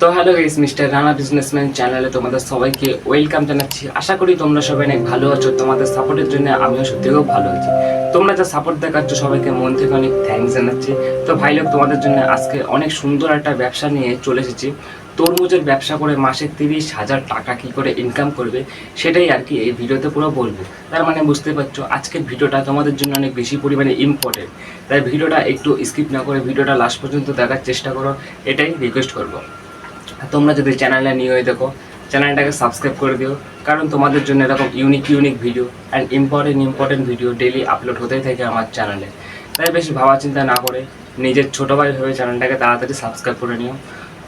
তো hello guys, mister Rana businessman চ্যানেলে তোমাদের সবাইকে ওয়েলকাম জানাচ্ছি। আশা করি তোমরা সবাই অনেক ভালো আছো। তোমাদের সাপোর্টের জন্য আমিও সত্যি খুব ভালো আছি। তোমরা যা সাপোর্ট দেখাচ্ছ সবাইকে মন থেকে অনেক থ্যাঙ্কস জানাচ্ছি। তো ভাই লোক, তোমাদের জন্য আজকে অনেক সুন্দর একটা ব্যবসা নিয়ে চলে এসেছি। তরমুজের ব্যবসা করে মাসে 30,000 টাকা কী করে ইনকাম করবে সেটাই আর কি এই ভিডিওতে পুরো বলবো। তার মানে বুঝতে পারছো আজকের ভিডিওটা তোমাদের জন্য অনেক বেশি পরিমাণে ইম্পর্টেন্ট। তাই ভিডিওটা একটু স্কিপ না করে ভিডিওটা লাস্ট পর্যন্ত দেখার চেষ্টা করো, এটাই রিকোয়েস্ট করবো। তোমরা যদি চ্যানেলে নিয়ে হয়ে দেখো, চ্যানেলটাকে সাবস্ক্রাইব করে দিও, কারণ তোমাদের জন্য এরকম unique video and important video daily upload হতেই থাকে আমার চ্যানেলে। তাই বেশি ভাবা চিন্তা না করে নিজের ছোটো ভাই ভেবে চ্যানেলটাকে তাড়াতাড়ি সাবস্ক্রাইব করে নিও।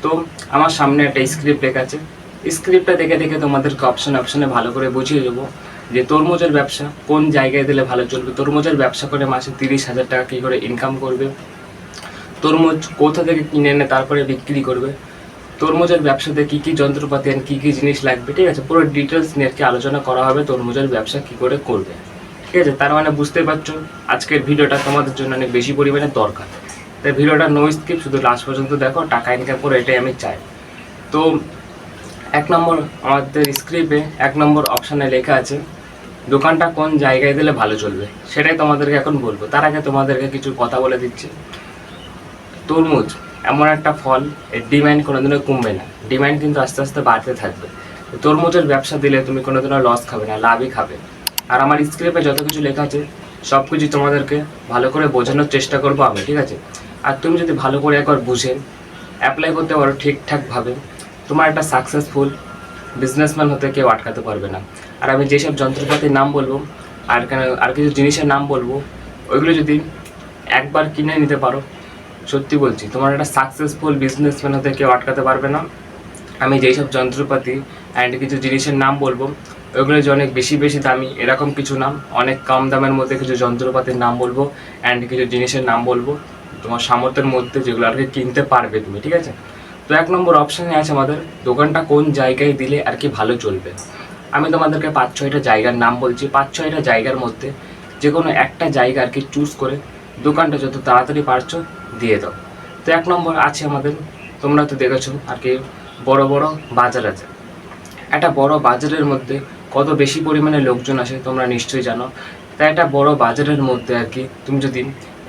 তো আমার সামনে একটা স্ক্রিপ্ট লেখা আছে, স্ক্রিপ্টটা দেখে তোমাদেরকে অপশনে ভালো করে বুঝিয়ে দেবো যে তরমুজের ব্যবসা কোন জায়গায় দিলে ভালো চলবে, তরমুজের ব্যবসা করে মাসে 30,000 টাকা কী করে ইনকাম করবে, তরমুজ কোথা থেকে কিনে এনে তারপরে বিক্রি করবে, তরমুজের ব্যবসাতে কী কী যন্ত্রপাতি আর কী কী জিনিস লাগবে, ঠিক আছে, পুরো ডিটেলস নিয়ে কি আলোচনা করা হবে তরমুজের ব্যবসা কী করে করবে। ঠিক আছে, তার মানে বুঝতে পারছো আজকের ভিডিওটা তোমাদের জন্য অনেক বেশি পরিমাণে দরকার। তাই ভিডিওটা নো স্কিপ, শুধু লাস্ট পর্যন্ত দেখো, টাকা ইনকাম করে এটাই আমি চাই। তো 1 নম্বর আমাদের স্ক্রিপ্টে 1 নম্বর অপশানে লেখা আছে দোকানটা কোন জায়গায় দিলে ভালো চলবে, সেটাই তোমাদেরকে এখন বলবো। তার আগে তোমাদেরকে কিছু কথা বলে দিচ্ছি। তরমুজ এমন একটা ফল, এর ডিমান্ড কোনোদিনও কমবে না, ডিমান্ড কিন্তু আস্তে আস্তে বাড়তে থাকবে। তরমুজের ব্যবসা দিলে তুমি কোনোদিনও লস খাবে না, লাভই খাবে। আর আমার স্ক্রিপ্টে যত কিছু লেখা আছে সব কিছু তোমাদেরকে ভালো করে বোঝানোর চেষ্টা করবো আমি, ঠিক আছে। আর তুমি যদি ভালো করে একবার বুঝে অ্যাপ্লাই করতে পারো ঠিকঠাকভাবে, তোমার একটা সাকসেসফুল বিজনেসম্যান হতে কেউ আটকাতে পারবে না। আর আমি যেসব যন্ত্রপাতির নাম বলবো আর কিছু জিনিসের নাম বলবো, ওইগুলো যদি একবার কিনে নিতে পারো, সত্যি বলছি তোমার একটা সাকসেসফুল বিজনেসম্যান হতে কেউ আটকাতে পারবে না। আমি যেই সব যন্ত্রপাতি অ্যান্ড কিছু জিনিসের নাম বলবো, ওইগুলো যে অনেক বেশি দামি এরকম কিছু নাম, অনেক কম দামের মধ্যে কিছু যন্ত্রপাতির নাম বলবো অ্যান্ড কিছু জিনিসের নাম বলবো তোমার সামর্থ্যের মধ্যে, যেগুলো আর কি কিনতে পারবে তুমি, ঠিক আছে। তো 1 নম্বর অপশানে আছে আমাদের দোকানটা কোন জায়গায় দিলে আর কি ভালো চলবে। আমি তোমাদেরকে 5-6টা জায়গার নাম বলছি, 5-6টা জায়গার মধ্যে যে কোনো একটা জায়গা আর কি চুজ করে দোকানটা যত তাড়াতাড়ি পারছো দিয়ে দাও। তো 1 নম্বর আছে আমাদের, তোমরা তো দেখেছো আর কি, বড় বাজার আছে। একটা বড় বাজারের মধ্যে কত বেশি পরিমাণে লোকজন আসে তোমরা নিশ্চয়ই জানো। তাই একটা বড় বাজারের মধ্যে আর কি তুমি যদি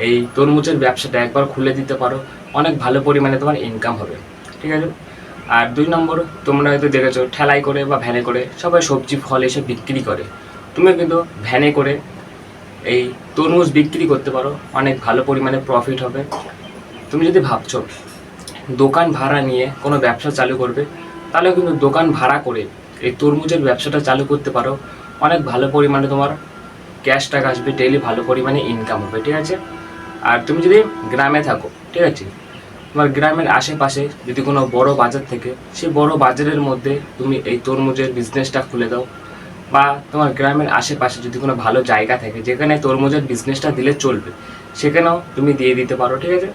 এই তরমুজের ব্যবসাটা একবার খুলে দিতে পারো, অনেক ভালো পরিমাণে তোমার ইনকাম হবে, ঠিক আছে। আর 2 নম্বর, তোমরা হয়তো দেখেছো ঠেলাই করে বা ভ্যানে করে সবাই সবজি ফল এসে বিক্রি করে, তুমি কিন্তু ভ্যানে করে এই তরমুজ বিক্রি করতে পারো, অনেক ভালো পরিমাণে প্রফিট হবে। তুমি যদি ভাবছো দোকান ভাড়া নিয়ে কোনো ব্যবসা চালু করবে, তাহলে কিন্তু দোকান ভাড়া করে এই তরমুজের ব্যবসাটা চালু করতে পারো, অনেক ভালো পরিমাণে তোমার ক্যাশ টাকা আসবে, ডেইলি ভালো পরিমাণে ইনকাম হবে, ঠিক আছে। আর তুমি যদি গ্রামে থাকো, ঠিক আছে, তোমার গ্রামের আশেপাশে যদি কোনো বড় বাজার থেকে, সেই বড় বাজারের মধ্যে তুমি এই তরমুজের বিজনেসটা খুলে দাও, বা তোমার গ্রামের আশেপাশে যদি কোনো ভালো জায়গা থাকে যেখানে তরমুজের বিজনেসটা দিলে চলবে, সেখানেও তুমি দিয়ে দিতে পারো, ঠিক আছে।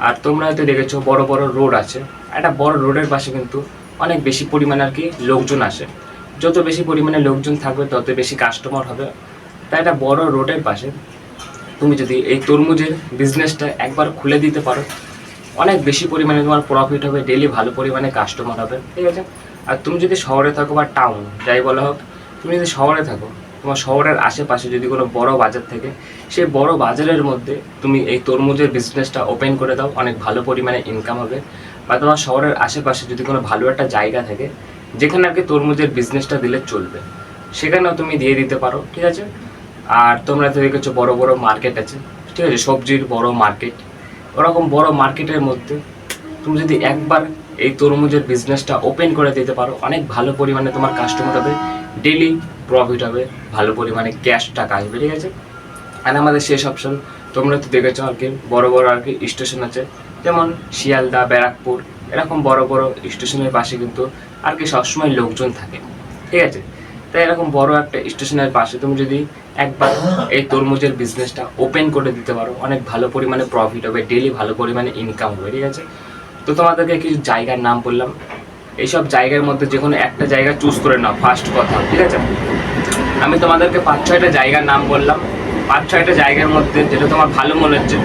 আর তোমরা হয়তো দেখেছো বড় রোড আছে, একটা বড় রোডের পাশে কিন্তু অনেক বেশি পরিমাণে আর কি লোকজন আসে, যত বেশি পরিমাণে লোকজন থাকবে তত বেশি কাস্টমার হবে। তাই একটা বড় রোডের পাশে তুমি যদি এই তরমুজের বিজনেসটা একবার খুলে দিতে পারো, অনেক বেশি পরিমাণে তোমার প্রফিট হবে, ডেইলি ভালো পরিমাণে কাস্টমার হবে, ঠিক আছে। আর তুমি যদি শহরে থাকো বা টাউন যাই বলা হোক, তুমি যদি শহরে থাকো, তোমার শহরের আশেপাশে যদি কোনো বড় বাজার থাকে, সেই বড় বাজারের মধ্যে তুমি এই তরমুজের বিজনেসটা ওপেন করে দাও, অনেক ভালো পরিমাণে ইনকাম হবে। বা তোমার শহরের আশেপাশে যদি কোনো ভালো একটা জায়গা থাকে যেখানে আর কি তরমুজের বিজনেসটা দিলে চলবে, সেখানেও তুমি দিয়ে দিতে পারো, ঠিক আছে। আর তোমরা তো দেখেছো বড় মার্কেট আছে, ঠিক আছে, সবজির বড় মার্কেট, ওরকম বড় মার্কেটের মধ্যে তুমি যদি একবার এই তরমুজের বিজনেসটা ওপেন করে দিতে পারো, অনেক ভালো পরিমাণে তোমার কাস্টমার হবে, ডেইলি প্রফিট হবে, ভালো পরিমাণে ক্যাশ টাকা আসবে, ঠিক আছে। আর আমাদের শেষ অপশন, তোমরা তো দেখেছো আর কি বড় আর কি স্টেশন আছে, যেমন শিয়ালদা, ব্যারাকপুর, এরকম বড় স্টেশনের পাশে কিন্তু আর কি সবসময় লোকজন থাকে, ঠিক আছে। তাই এরকম বড় একটা স্টেশনের পাশে তুমি যদি একবার এই তরমুজের বিজনেসটা ওপেন করে দিতে পারো, অনেক ভালো পরিমাণে প্রফিট হবে, ডেইলি ভালো পরিমাণে ইনকাম হবে, ঠিক আছে। তো তোমাদেরকে কিছু জায়গার নাম বললাম, এইসব জায়গার মধ্যে যে কোনো একটা জায়গা চুজ করে নাও ফার্স্ট কথা, ঠিক আছে। আমি তোমাদেরকে 5-6টা জায়গার নাম বললাম, 5-6টা জায়গার মধ্যে যেটা তোমার ভালো মনে হচ্ছে,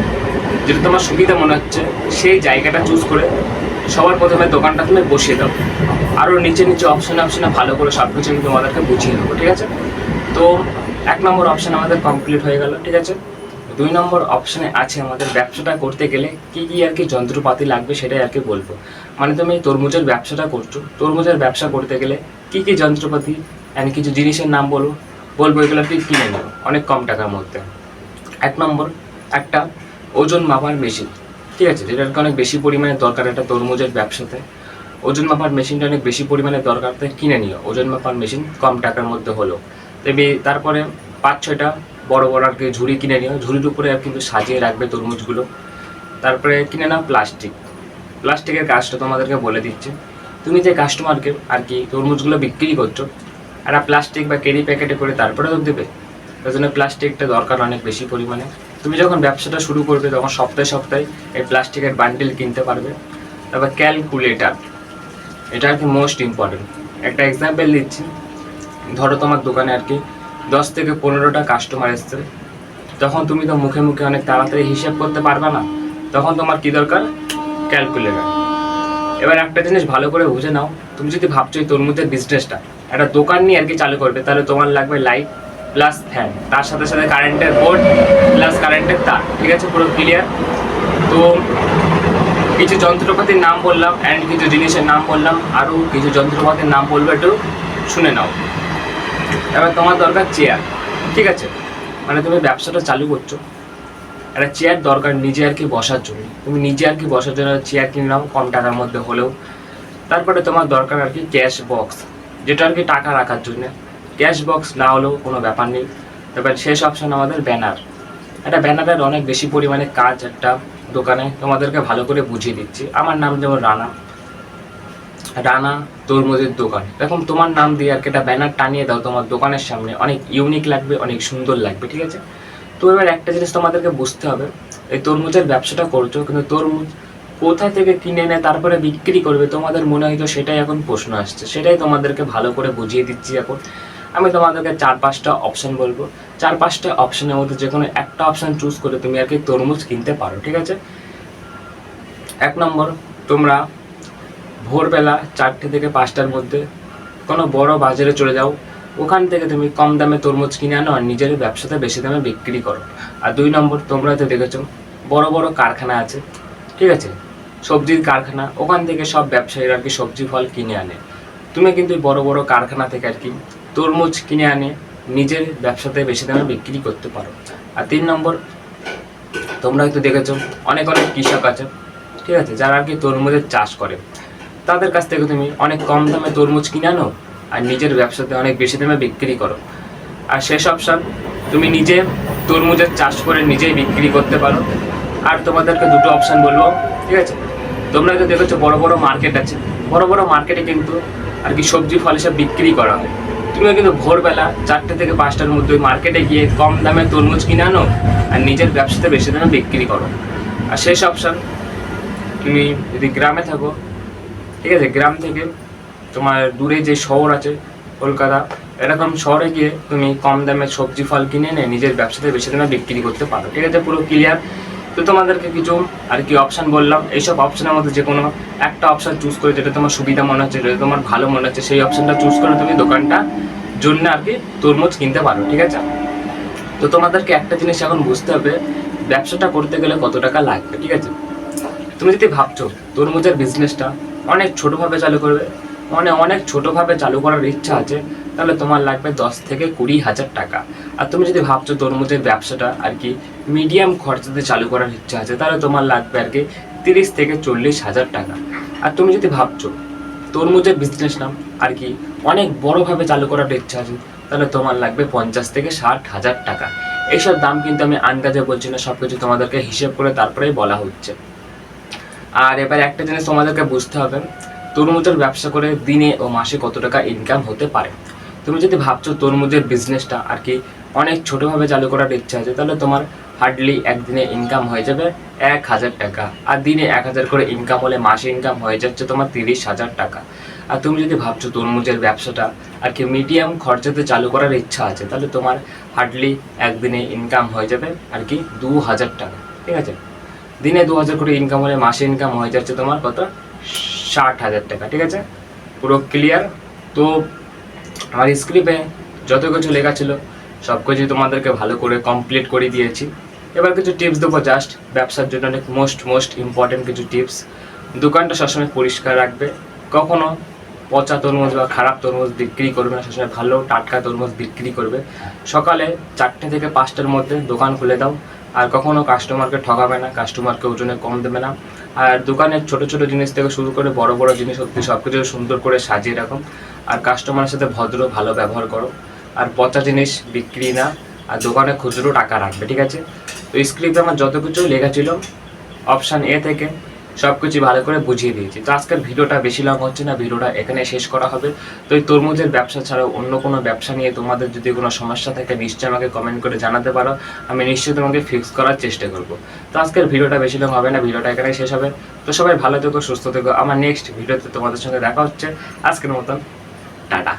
যেটা তোমার সুবিধা মনে হচ্ছে, সেই জায়গাটা চুজ করে সবার প্রথমে দোকানটা তুমি বসিয়ে দাও, আরও নিচে নিচে অপশনে ভালো করে সব কিছু আমি তোমাদেরকে বুঝিয়ে দেবো, ঠিক আছে। তো 1 নম্বর অপশন আমাদের কমপ্লিট হয়ে গেল, ঠিক আছে। 2 নম্বর অপশনে আছে আমাদের ব্যবসাটা করতে গেলে কী কী আর কি যন্ত্রপাতি লাগবে সেটাই আর কি বলবো। মানে তুমি তরমুজের ব্যবসাটা করছো, তরমুজের ব্যবসা করতে গেলে কী কী যন্ত্রপাতি অ্যান্ড কিছু জিনিসের নাম বলবো এগুলো আর কি কিনে নেবো অনেক কম টাকার মধ্যে। 1 নম্বর একটা ওজন মাপার মেশিন, ঠিক আছে, যেটার অনেক বেশি পরিমাণে দরকার একটা তরমুজের ব্যবসাতে। ওজন মাপার মেশিনটা অনেক বেশি পরিমাণে দরকার, তাই কিনে নিও ওজন মাপার মেশিন কম টাকার মধ্যে হলো। তারপরে 5-6টা বড় বড় আর কি ঝুড়ি কিনে নিও, ঝুড়ির উপরে আর কিন্তু সাজিয়ে রাখবে তরমুজগুলো। তারপরে কিনে নাও প্লাস্টিকের কাজটা তোমাদেরকে বলে দিচ্ছি। তুমি যে কাস্টমারকে আর কি তরমুজগুলো বিক্রি করছো, একটা প্লাস্টিক বা ক্যারি প্যাকেটে করে তারপরে তো দেবে, তার জন্য প্লাস্টিকটা দরকার অনেক বেশি পরিমাণে। তুমি যখন ব্যবসাটা শুরু করবে তখন সপ্তাহে এই প্লাস্টিকের বান্ডেল কিনতে পারবে। তারপর ক্যালকুলেটার, এটা আর কি মোস্ট ইম্পর্টেন্ট। একটা এক্সাম্পল দিচ্ছি, ধরো তোমার দোকানে আর কি 10 থেকে 15টা কাস্টমার এসছে, তখন তুমি তো মুখে মুখে অনেক তাড়াতাড়ি হিসাব করতে পারবে না, তখন তোমার কি দরকার? ক্যালকুলেটর। এবার একটা জিনিস ভালো করে বুঝে নাও, তুমি যদি ভাবছো এই তরমুজের বিজনেসটা একটা দোকান নিয়ে আর কি চালু করবে, তাহলে তোমার লাগবে লাইট প্লাস ফ্যান, তার সাথে সাথে কারেন্টের বোর্ড প্লাস কারেন্টের তার, ঠিক আছে, পুরো ক্লিয়ার। তো কিছু যন্ত্রপাতির নাম বললাম অ্যান্ড কিছু জিনিসের নাম বললাম, আরও কিছু যন্ত্রপাতির নাম বলবো, একটু শুনে নাও। এবার তোমার দরকার চেয়ার, ঠিক আছে, মানে তুমি ব্যবসাটা চালু করছো, একটা চেয়ার দরকার নিজে আর কি বসার জন্য, তুমি নিজে আর কি বসার জন্য চেয়ার কিনে নাও কম টাকার মধ্যে হলেও। তারপরে তোমার দরকার আর কি ক্যাশ বক্স, যেটা আর কি টাকা রাখার জন্য, ক্যাশ বক্স না হলেও কোনো ব্যাপার নেই। তারপর শেষ অপশন আমাদের ব্যানার। একটা ব্যানারের অনেক বেশি পরিমাণে কাজ একটা দোকানে, তোমাদেরকে ভালো করে বুঝিয়ে দিচ্ছি। আমার নাম যেমন রানা তরমুজের দোকান, এখন তোমার নাম দিয়ে আর কি একটা ব্যানার টানিয়ে দাও তোমার দোকানের সামনে, অনেক ইউনিক লাগবে, অনেক সুন্দর লাগবে, ঠিক আছে। তো এবার একটা জিনিস তোমাদেরকে বুঝতে হবে, এই তরমুজের ব্যবসাটা করছো, কিন্তু তরমুজ কোথা থেকে কিনে এনে তারপরে বিক্রি করবে তোমাদের মনে হয়তো সেটাই এখন প্রশ্ন আসছে, সেটাই তোমাদেরকে ভালো করে বুঝিয়ে দিচ্ছি। এখন আমি তোমাদেরকে 4-5টা অপশন বলবো, 4-5টা অপশনের মধ্যে যে কোনো একটা অপশন চুজ করে তুমি আর কি তরমুজ কিনতে পারো, ঠিক আছে। 1 নম্বর, তোমরা ভোরবেলা 4টে থেকে 5টার মধ্যে কোনো বড় বাজারে চলে যাও, ওখান থেকে তুমি কম দামে তরমুজ কিনে আনো আর নিজের ব্যবসাতে বেশি দামে বিক্রি করো। আর 2 নম্বর, তোমরা তো দেখেছো বড় বড় কারখানা আছে, ঠিক আছে, সবজির কারখানা, ওখান থেকে সব ব্যবসায়ীরা আর কি সবজি ফল কিনে আনে, তুমি কিন্তু বড় বড় কারখানা থেকে আর কি তরমুজ কিনে আনে নিজের ব্যবসাতে বেশি দামে বিক্রি করতে পারো। আর 3 নম্বর, তোমরা হয়তো দেখেছো অনেক কৃষক আছে, ঠিক আছে, যারা আর কি তরমুজের চাষ করে, তাদের কাছ থেকে তুমি অনেক কম দামে তরমুজ কিনে আনো আর নিজের ব্যবসাতে অনেক বেশি দামে বিক্রি করো। আর শেষ অপশন, তুমি নিজে তরমুজের চাষ করে নিজেই বিক্রি করতে পারো। আর তোমাদেরকে 2টো অপশন বলবো, ঠিক আছে। তোমরা তো দেখেছো বড় বড় মার্কেট আছে, বড় বড় মার্কেটে কিন্তু আর কি সবজি ফল এসব বিক্রি করা হয়, তুমিও কিন্তু ভোরবেলা 4টে থেকে 5টার মধ্যে ওই মার্কেটে গিয়ে কম দামে তরমুজ কিনে আনো আর নিজের ব্যবসাতে বেশি দামে বিক্রি করো। আর শেষ অপশন, তুমি যদি গ্রামে থাকো, ঠিক আছে, গ্রাম থেকে তোমার দূরে যে শহর আছে কলকাতা, এরকম শহরে গিয়ে তুমি কম দামে সবজি ফল কিনে এনে নিজের ব্যবসাতে বেশি দামে বিক্রি করতে পারো, ঠিক আছে, পুরো ক্লিয়ার। তো তোমাদেরকে কিছু আর কি অপশান বললাম, এইসব অপশানের মধ্যে যে কোনো একটা অপশান চুজ করে যেটা তোমার সুবিধা মনে হচ্ছে, যেটা তোমার ভালো মনে হচ্ছে, সেই অপশানটা চুজ করে তুমি দোকানটা জন্য আর কি তরমুজ কিনতে পারো, ঠিক আছে। তো তোমাদেরকে একটা জিনিস এখন বুঝতে হবে, ব্যবসাটা করতে গেলে কত টাকা লাগবে, ঠিক আছে। তুমি যদি ভাবছো তরমুজের বিজনেসটা অনেক ছোটোভাবে চালু করবে, মানে অনেক ছোটোভাবে চালু করার ইচ্ছা আছে, তাহলে তোমার লাগবে 10 থেকে 20,000 টাকা। আর তুমি যদি ভাবছো তরমুজের ব্যবসাটা আর কি মিডিয়াম খরচাতে চালু করার ইচ্ছা আছে, তাহলে তোমার লাগবে আর কি 30 থেকে 40,000 টাকা। আর তুমি যদি ভাবছো তরমুজের বিজনেস নাম আর কি অনেক বড়োভাবে চালু করার ইচ্ছা আছে, তাহলে তোমার লাগবে 50 থেকে 60,000 টাকা। এইসব দাম কিন্তু আমি আন্দাজে বলছি না, সব কিছু তোমাদেরকে হিসেব করে তারপরেই বলা হচ্ছে। আর এবার একটা জিনিস তোমাদেরকে বুঝতে হবে, তরমুজের ব্যবসা করে দিনে ও মাসে কত টাকা ইনকাম হতে পারে। তুমি যদি ভাবছো তরমুজের বিজনেসটা আর কি অনেক ছোটোভাবে চালু করার ইচ্ছা আছে, তাহলে তোমার হার্ডলি একদিনে ইনকাম হয়ে যাবে 1,000 টাকা। আর দিনে 1,000 করে ইনকাম হলে মাসে ইনকাম হয়ে যাচ্ছে তোমার 30,000 টাকা। আর তুমি যদি ভাবছো তরমুজের ব্যবসাটা আর কি মিডিয়াম খরচাতে চালু করার ইচ্ছা আছে, তাহলে তোমার হার্ডলি একদিনে ইনকাম হয়ে যাবে আর কি 2,000 টাকা, ঠিক আছে। দিনে 2,000 করে ইনকাম হলে মাসে ইনকাম হয়ে যাচ্ছে তোমার কত? 60,000 টাকা, ঠিক আছে, পুরো ক্লিয়ার। তো আমার স্ক্রিপ্টে যত কিছু লেখা ছিল সব কিছু তোমাদেরকে ভালো করে কমপ্লিট করে দিয়েছি। এবার কিছু টিপস দেবো, জাস্ট ব্যবসার জন্য অনেক মোস্ট ইম্পর্টেন্ট কিছু টিপস। দোকানটা সবসময় পরিষ্কার রাখবে, কখনো পচা তরমুজ বা খারাপ তরমুজ বিক্রি করবে না, সবসময় ভালো টাটকা তরমুজ বিক্রি করবে। সকালে 4টে থেকে 5টার মধ্যে দোকান খুলে দাও, আর কখনো কাস্টমারকে ঠকাবে না, কাস্টমারকে ওজনে কম দেবে না। আর দোকানের ছোট ছোট জিনিস থেকে শুরু করে বড় বড় জিনিস অবধি সব কিছু সুন্দর করে সাজিয়ে রাখো। আর কাস্টমারের সাথে ভদ্র ভালো ব্যবহার করো, আর পচা জিনিস বিক্রি না, আর দোকানে খুচরো টাকা রাখবে, ঠিক আছে। তো স্ক্রিপ্টে আমার যত কিছু লেখা ছিল অপশান এ থেকে সব কিছু ভালো করে বুঝিয়ে দিয়েছি। তো আজকের ভিডিওটা বেশি লং হচ্ছে না, ভিডিওটা এখানে শেষ করা হবে। তো এই তরমুজের ব্যবসা ছাড়াও অন্য কোনো ব্যবসা নিয়ে তোমাদের যদি কোনো সমস্যা থাকে নিশ্চয়ই আমাকে কমেন্ট করে জানাতে পারো, আমি নিশ্চয়ই তোমাকে ফিক্স করার চেষ্টা করব। তো আজকের ভিডিওটা বেশি লং হবে না, ভিডিওটা এখানে শেষ হবে। তো সবাই ভালো থেকো, সুস্থ থেকো, আমার নেক্সট ভিডিওতে তোমাদের সঙ্গে দেখা হচ্ছে। আজকের মতন টাটা।